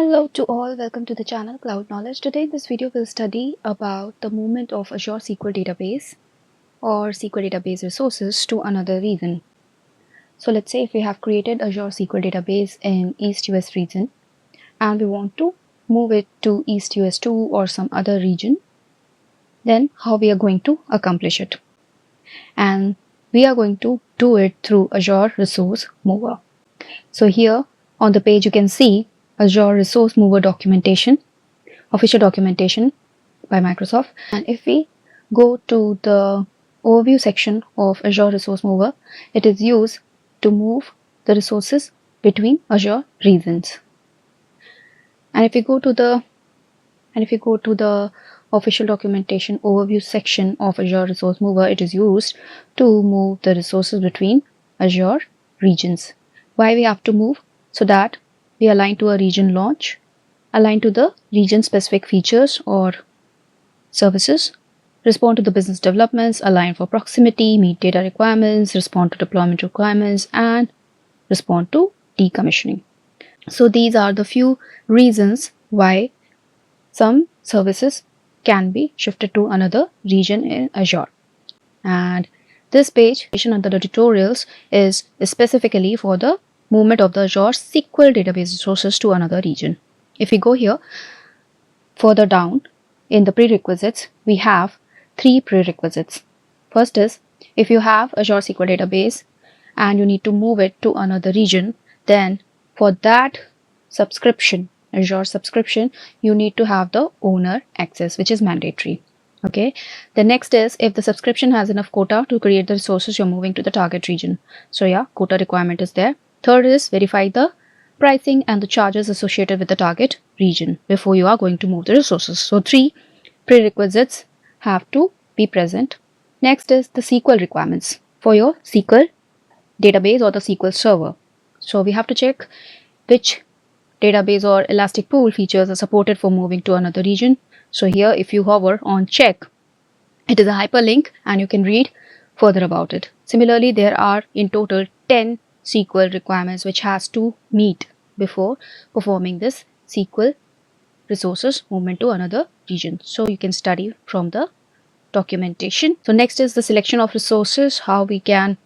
Hello to all, welcome to the channel Cloud Knowledge. Today in this video we'll study about the movement of Azure SQL database or SQL database resources to another region. So let's say if we have created Azure SQL database in East US region and we want to move it to East US 2 or some other region, then how we are going to accomplish it. And we are going to do it through Azure Resource Mover. So here on the page you can see Azure Resource Mover documentation, official documentation by Microsoft. And if we go to the overview section of Azure Resource Mover, it is used to move the resources between Azure regions. And if we go to the official documentation overview section of Azure Resource Mover, it is used to move the resources between Azure regions. Why we have to move? So that we align to a region launch, align to the region specific features or services, respond to the business developments, align for proximity, meet data requirements, respond to deployment requirements, and respond to decommissioning. So these are the few reasons why some services can be shifted to another region in Azure. And this page under the tutorials is specifically for the movement of the Azure SQL database resources to another region. If we go here further down in the prerequisites, we have 3 prerequisites. First is, if you have Azure SQL database and you need to move it to another region, then for that subscription, Azure subscription, you need to have the owner access, which is mandatory. Okay. The next is, if the subscription has enough quota to create the resources you're moving to the target region. So yeah, quota requirement is there. Third is, verify the pricing and the charges associated with the target region before you are going to move the resources. So 3 prerequisites have to be present. Next is the SQL requirements for your SQL database or the SQL server. So we have to check which database or elastic pool features are supported for moving to another region. So here, if you hover on check, it is a hyperlink and you can read further about it. Similarly, there are in total 10 SQL requirements which has to meet before performing this SQL resources movement to another region. So you can study from the documentation. So next is the selection of resources, how we can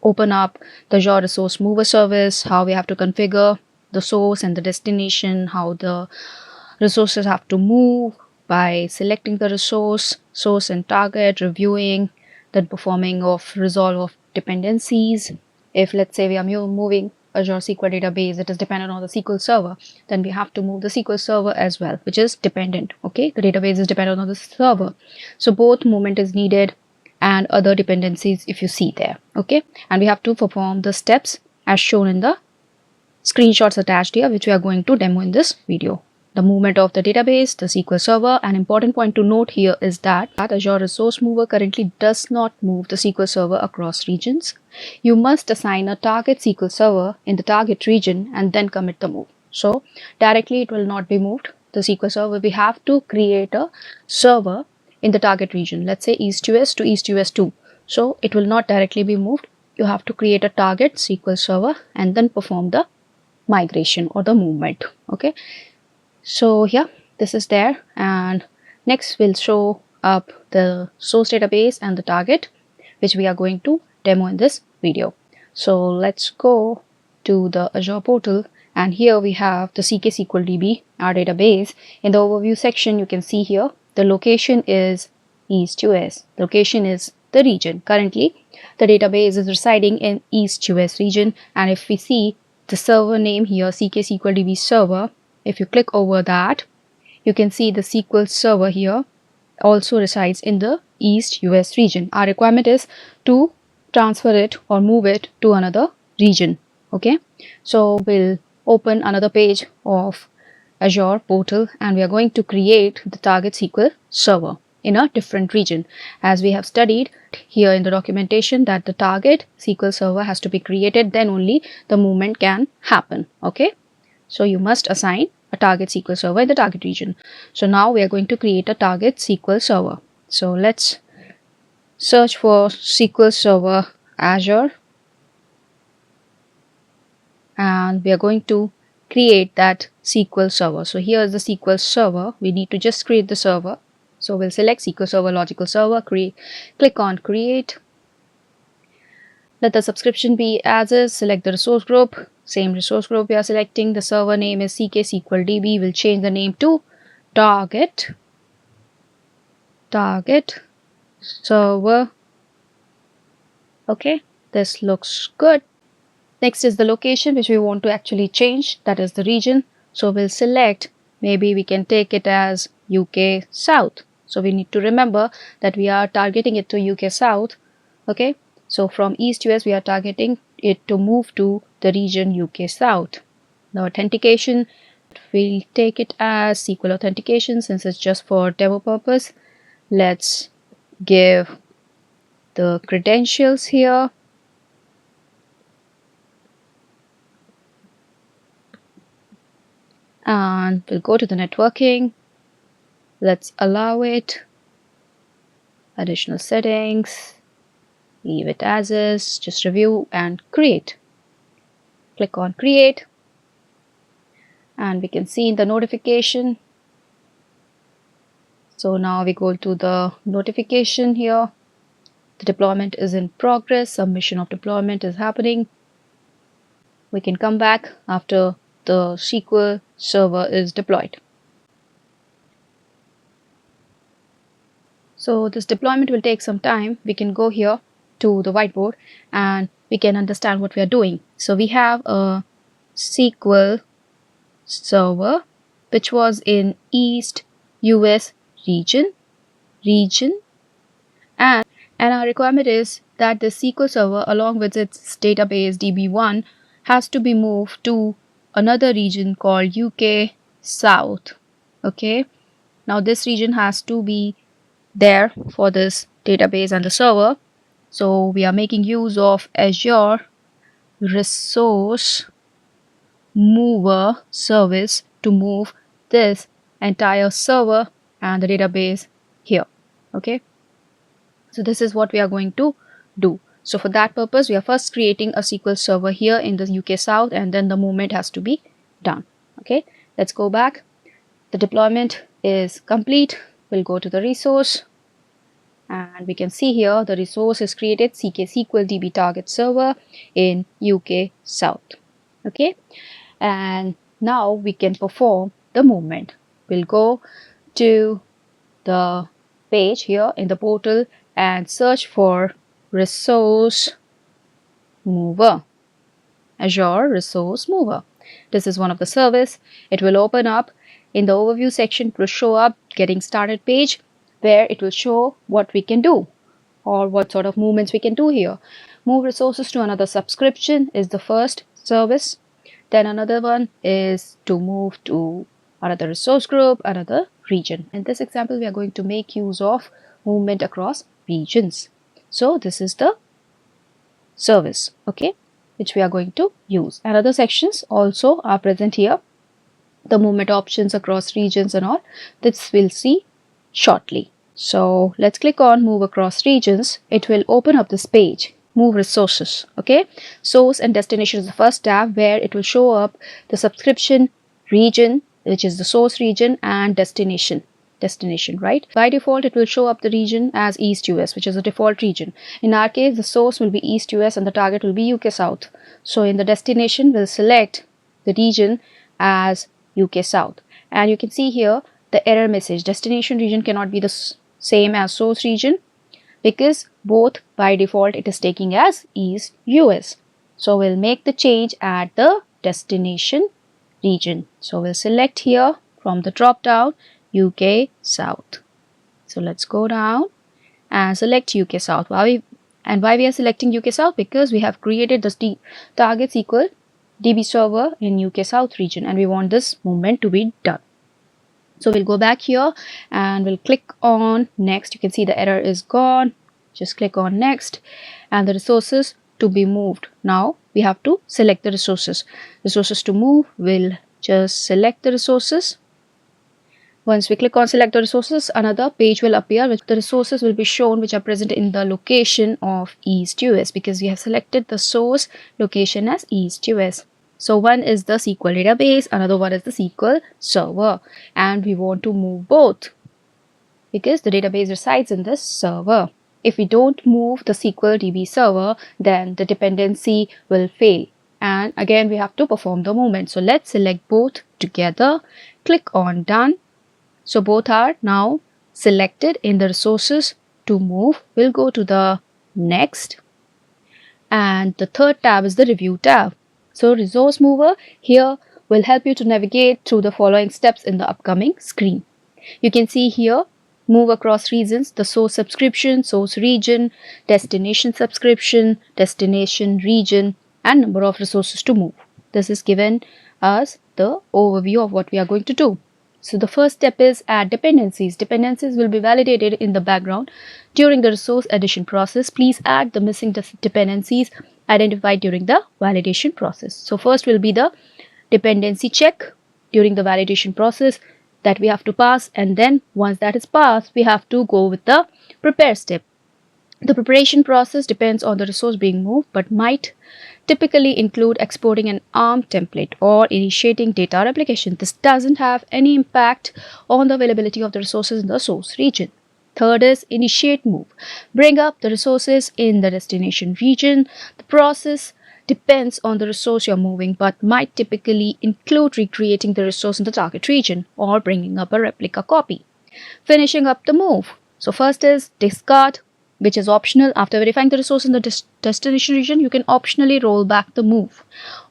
open up the Azure Resource Mover service, how we have to configure the source and the destination, how the resources have to move by selecting the resource, source and target, reviewing, then performing of resolve of dependencies. If let's say we are moving Azure SQL database, it is dependent on the SQL server, then we have to move the SQL server as well, which is dependent. Okay, the database is dependent on the server. So both movement is needed and other dependencies if you see there. Okay, and we have to perform the steps as shown in the screenshots attached here, which we are going to demo in this video. The movement of the database, the SQL server. An important point to note here is that Azure Resource Mover currently does not move the SQL server across regions. You must assign a target SQL server in the target region and then commit the move. So directly it will not be moved. The SQL server, we have to create a server in the target region. Let's say East US to East US 2. So it will not directly be moved. You have to create a target SQL server and then perform the migration or the movement. Okay. So yeah, this is there, and next we'll show up the source database and the target, which we are going to demo in this video. So let's go to the Azure portal, and here we have the CK-SQL DB, our database. In the overview section, you can see here the location is East US. Location is the region. Currently, the database is residing in East US region, and if we see the server name here, CK-SQL DB server, if you click over that, you can see the SQL server here also resides in the East US region. Our requirement is to transfer it or move it to another region. Okay, so we'll open another page of Azure portal and we are going to create the target SQL server in a different region. As we have studied here in the documentation that the target SQL server has to be created, then only the movement can happen. Okay. So you must assign a target SQL server in the target region. So now we are going to create a target SQL server. So let's search for SQL Server Azure. And we are going to create that SQL Server. So here is the SQL Server. We need to just create the server. So we'll select SQL Server, Logical Server, click on Create. Let the subscription be as is. Select the resource group. Same resource group we are selecting. The server name is CK SQL DB. We'll change the name to Target Server. Okay, this looks good. Next is the location which we want to actually change, that is the region. So we'll select, maybe we can take it as UK South. So we need to remember that we are targeting it to UK South. Okay, so from East US we are targeting it to move to the region UK South. The authentication, we'll take it as SQL authentication since it's just for demo purpose. Let's give the credentials here. And we'll go to the networking. Let's allow it. Additional settings. Leave it as is. Just review and create. Click on create. And we can see in the notification. So now we go to the notification here. The deployment is in progress. Submission of deployment is happening. We can come back after the SQL server is deployed. So this deployment will take some time. We can go here to the whiteboard and we can understand what we are doing. So we have a SQL server which was in East US region, and our requirement is that the SQL server along with its database DB1 has to be moved to another region called UK South. Okay, now this region has to be there for this database and the server. So we are making use of Azure Resource Mover service to move this entire server and the database here. Okay, so this is what we are going to do. So for that purpose, we are first creating a SQL server here in the UK South, and then the movement has to be done. Okay, let's go back. The deployment is complete. We'll go to the resource and we can see here the resource is created, CK SQL DB target server in UK South. Okay, and now we can perform the movement. We'll go to the page here in the portal and search for Resource Mover, Azure Resource Mover. This is one of the service. It will open up. In the overview section, it will show up getting started page where it will show what we can do or what sort of movements we can do here. Move resources to another subscription is the first service. Then another one is to move to another resource group, another region. In this example, we are going to make use of movement across regions. So this is the service, okay, which we are going to use. And other sections also are present here. The movement options across regions and all, this we'll see shortly. So let's click on move across regions. It will open up this page, move resources. Okay, source and destination is the first tab where it will show up the subscription region, which is the source region, and destination, right? By default, it will show up the region as East US, which is the default region. In our case, the source will be East US and the target will be UK South. So in the destination, we'll select the region as UK South. And you can see here the error message, destination region cannot be the same as source region because both by default it is taking as East US. So we'll make the change at the destination region. So we'll select here from the drop down UK South. So let's go down and select UK South. Why we are selecting UK South? Because we have created this target SQL DB server in UK South region and we want this movement to be done. So we'll go back here and we'll click on next. You can see the error is gone. Just click on next and the resources to be moved. Now we have to select the resources. Resources to move, we'll just select the resources. Once we click on select the resources, another page will appear which the resources will be shown which are present in the location of East US because we have selected the source location as East US. So one is the SQL database, another one is the SQL server, and we want to move both because the database resides in this server. If we don't move the SQL DB server, then the dependency will fail. And again, we have to perform the movement. So let's select both together, click on done. So both are now selected in the resources to move. We'll go to the next. And the third tab is the review tab. So resource mover here will help you to navigate through the following steps in the upcoming screen. You can see here move across regions, the source subscription, source region, destination subscription, destination region, and number of resources to move. This is given us the overview of what we are going to do. So the first step is add dependencies. Dependencies will be validated in the background during the resource addition process. Please add the missing dependencies identified during the validation process. So first will be the dependency check during the validation process that we have to pass, and then once that is passed, we have to go with the prepare step. The preparation process depends on the resource being moved, but might typically include exporting an ARM template or initiating data replication. This doesn't have any impact on the availability of the resources in the source region. Third is initiate move. Bring up the resources in the destination region. The process depends on the resource you're moving, but might typically include recreating the resource in the target region or bringing up a replica copy. Finishing up the move. So first is discard, which is optional. After verifying the resource in the destination region, you can optionally roll back the move,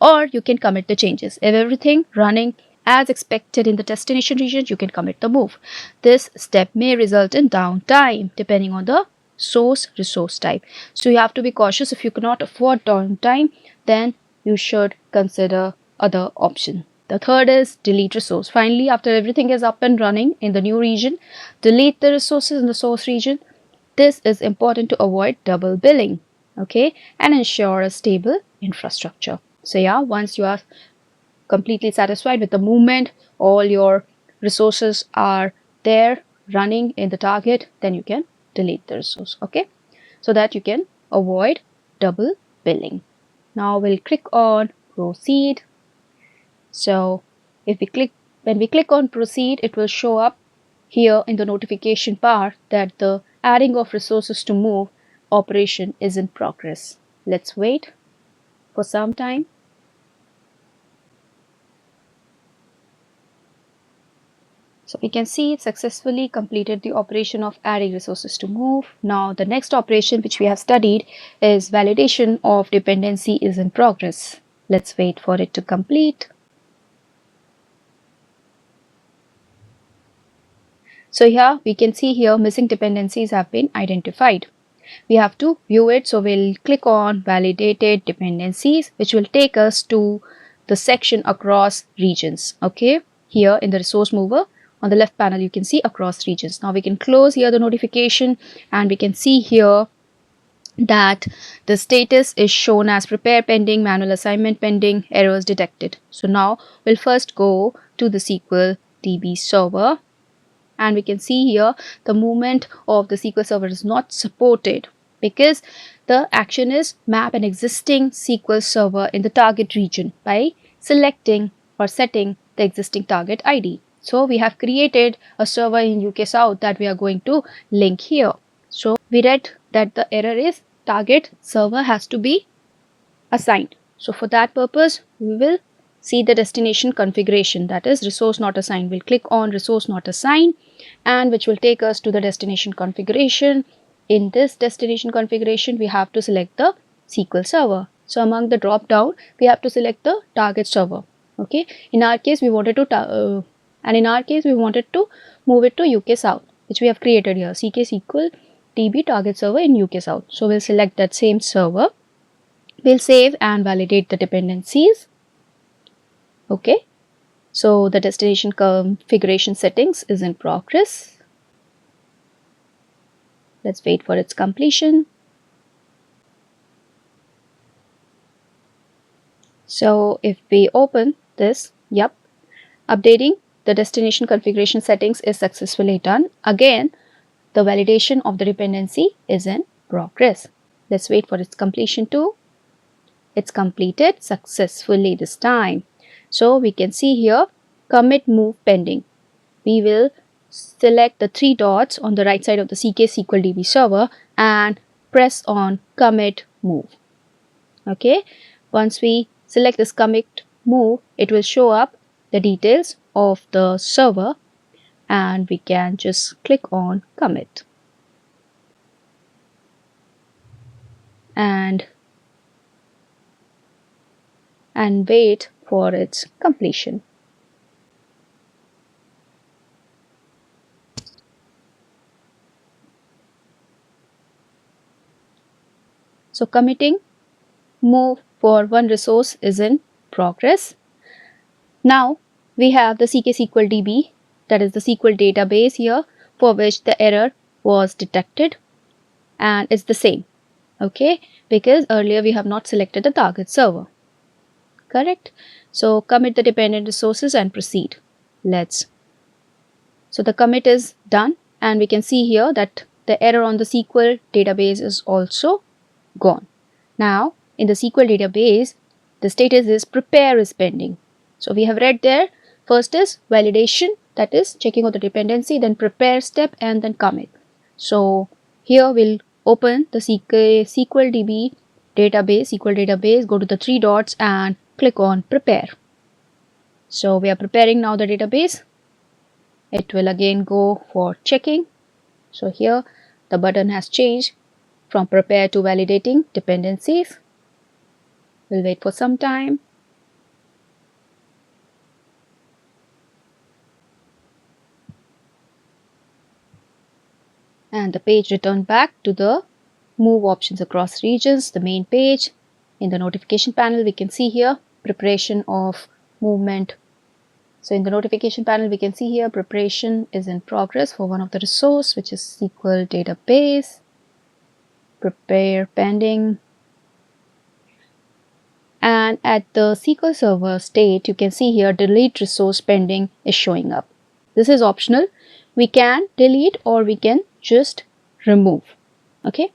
or you can commit the changes. If everything running as expected in the destination region, you can commit the move. This step may result in downtime depending on the source resource type. So you have to be cautious. If you cannot afford downtime, then you should consider other option. The third is delete resource. Finally, after everything is up and running in the new region, delete the resources in the source region. This is important to avoid double billing, okay, and ensure a stable infrastructure. So yeah, once you are completely satisfied with the movement, all your resources are there running in the target, then you can delete the resource, okay, so that you can avoid double billing. Now we'll click on proceed. So when we click on proceed, it will show up here in the notification bar that the adding of resources to move operation is in progress. Let's wait for some time. So we can see it successfully completed the operation of adding resources to move. Now the next operation which we have studied is validation of dependency is in progress. Let's wait for it to complete. So here we can see here missing dependencies have been identified. We have to view it, so we'll click on validated dependencies, which will take us to the section across regions. Okay, here in the resource mover on the left panel you can see across regions. Now we can close here the notification, and we can see here that the status is shown as prepare pending, manual assignment pending, errors detected. So now we'll first go to the SQL DB server, and we can see here the movement of the SQL server is not supported because the action is map an existing SQL server in the target region by selecting or setting the existing target ID. So we have created a server in UK South that we are going to link here. So we read that the error is target server has to be assigned. So for that purpose, we will see the destination configuration, that is resource not assigned. We'll click on resource not assigned, and which will take us to the destination configuration. In this destination configuration, we have to select the SQL server. So among the drop down, we have to select the target server. Okay. In our case, we wanted to move it to UK South, which we have created here. CK SQL DB target server in UK South. So we'll select that same server. We'll save and validate the dependencies. Okay, so the destination configuration settings is in progress. Let's wait for its completion. So if we open this, yep, updating the destination configuration settings is successfully done. Again, the validation of the dependency is in progress. Let's wait for its completion too. it's completed successfully this time. So we can see here commit move pending. We will select the three dots on the right side of the CK SQL DB server and press on commit move. Okay, once we select this commit move, it will show up the details of the server and we can just click on commit and wait for its completion. So committing move for one resource is in progress. Now we have the CK SQL DB, that is the SQL database here, for which the error was detected, and it's the same, okay, because earlier we have not selected the target server. Correct? So commit the dependent resources and proceed. So the commit is done and we can see here that the error on the SQL database is also gone. Now in the SQL database, the status is prepare is pending. So we have read there, first is validation, that is checking of the dependency, then prepare step and then commit. So here we'll open the SQL DB database, go to the three dots and click on prepare. So we are preparing now the database. It will again go for checking. So here the button has changed from prepare to validating dependencies. We'll wait for some time. And the page returned back to the move options across regions, the main page. In the notification panel, we can see here preparation of movement. So in the notification panel, we can see here preparation is in progress for one of the resource, which is SQL database. Prepare pending. And at the SQL Server state, you can see here delete resource pending is showing up. This is optional. We can delete or we can just remove. Okay.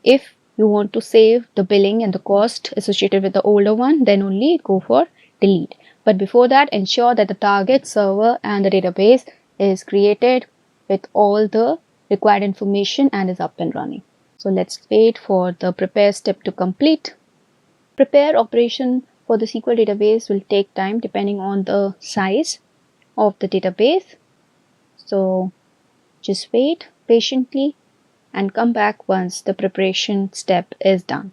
If you want to save the billing and the cost associated with the older one, then only go for delete. But before that, ensure that the target server and the database is created with all the required information and is up and running. So let's wait for the prepare step to complete. Prepare operation for the SQL database will take time depending on the size of the database. So just wait patiently and come back once the preparation step is done.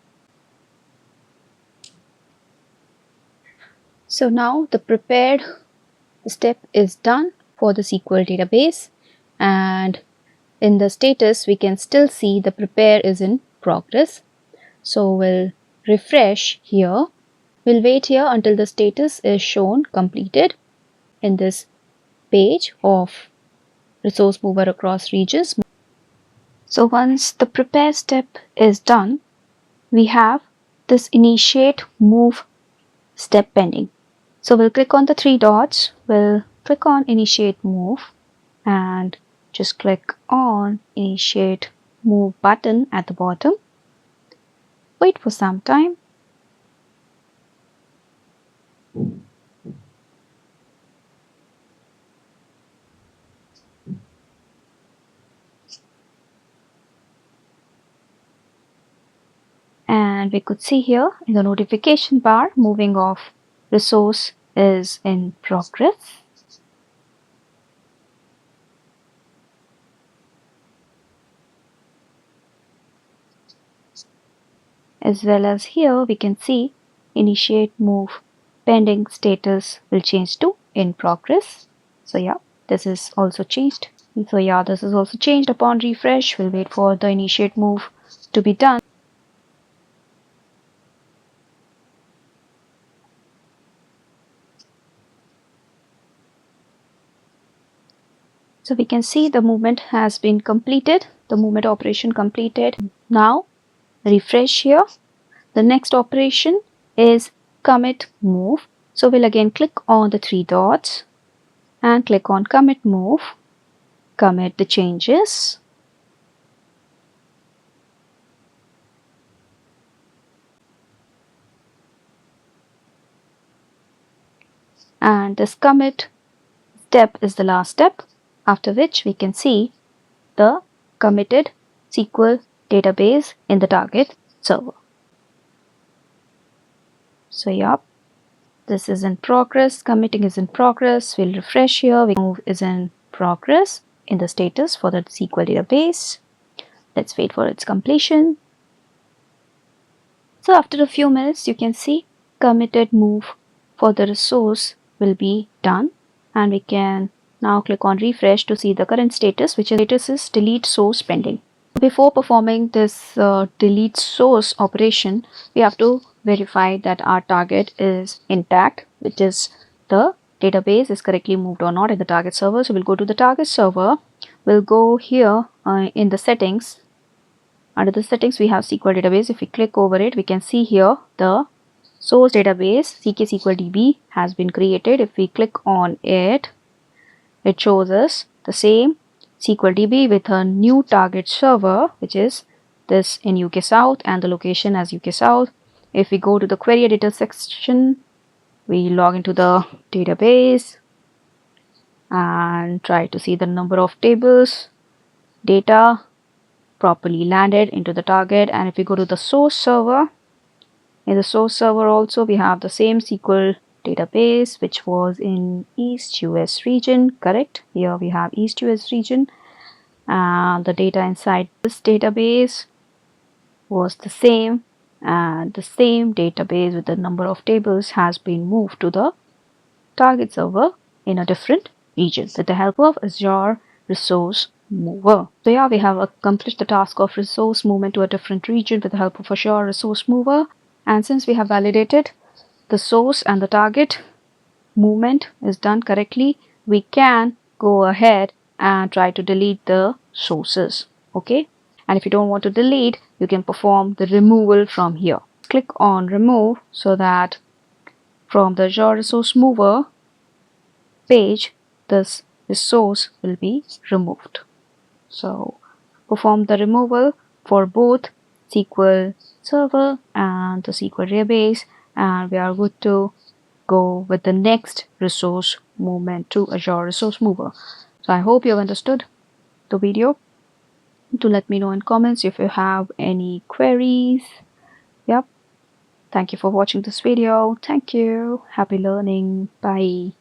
So now the prepared step is done for the SQL database, and in the status we can still see the prepare is in progress. So we'll refresh here. We'll wait here until the status is shown completed in this page of resource mover across regions. So once the prepare step is done, we have this initiate move step pending. So we'll click on the three dots, we'll click on initiate move and just click on initiate move button at the bottom. Wait for some time. And we could see here in the notification bar, moving of resource is in progress. As well as here we can see initiate move pending status will change to in progress. So yeah, this is also changed. So yeah, this is also changed upon refresh. We'll wait for the initiate move to be done. So we can see the movement has been completed, the movement operation completed. Now refresh here. The next operation is commit move. So we'll again click on the three dots and click on commit move, commit the changes. and this commit step is the last step, after which we can see the committed SQL database in the target server. So yeah, this is in progress, committing is in progress. We'll refresh here. Move is in progress in the status for the SQL database. Let's wait for its completion. So after a few minutes, you can see committed move for the resource will be done, and we can now click on refresh to see the current status, which is delete source pending. Before performing this delete source operation, we have to verify that our target is intact, which is the database is correctly moved or not in the target server. So we'll go to the target server. We'll go here in the settings. Under the settings, we have SQL database. If we click over it, we can see here the source database CK-SQL-DB has been created. If we click on it, it shows us the same SQL-DB with a new target server, which is this in UK South and the location as UK South. If we go to the query editor section, we log into the database and try to see the number of tables, data properly landed into the target. And if we go to the source server, in the source server also we have the same SQL database which was in East US region, correct? Here we have East US region, and the data inside this database was the same, and the same database with the number of tables has been moved to the target server in a different region with the help of Azure Resource Mover. So yeah, we have accomplished the task of resource movement to a different region with the help of Azure Resource Mover. And since we have validated the source and the target movement is done correctly, we can go ahead and try to delete the sources. Okay, and if you don't want to delete, you can perform the removal from here. Click on remove so that from the Azure Resource Mover page, this resource will be removed. So perform the removal for both SQL Server and the SQL database, and we are good to go with the next resource movement to Azure Resource Mover. So I hope you have understood the video. Do let me know in comments if you have any queries. Yep. Thank you for watching this video. Thank you. Happy learning. Bye.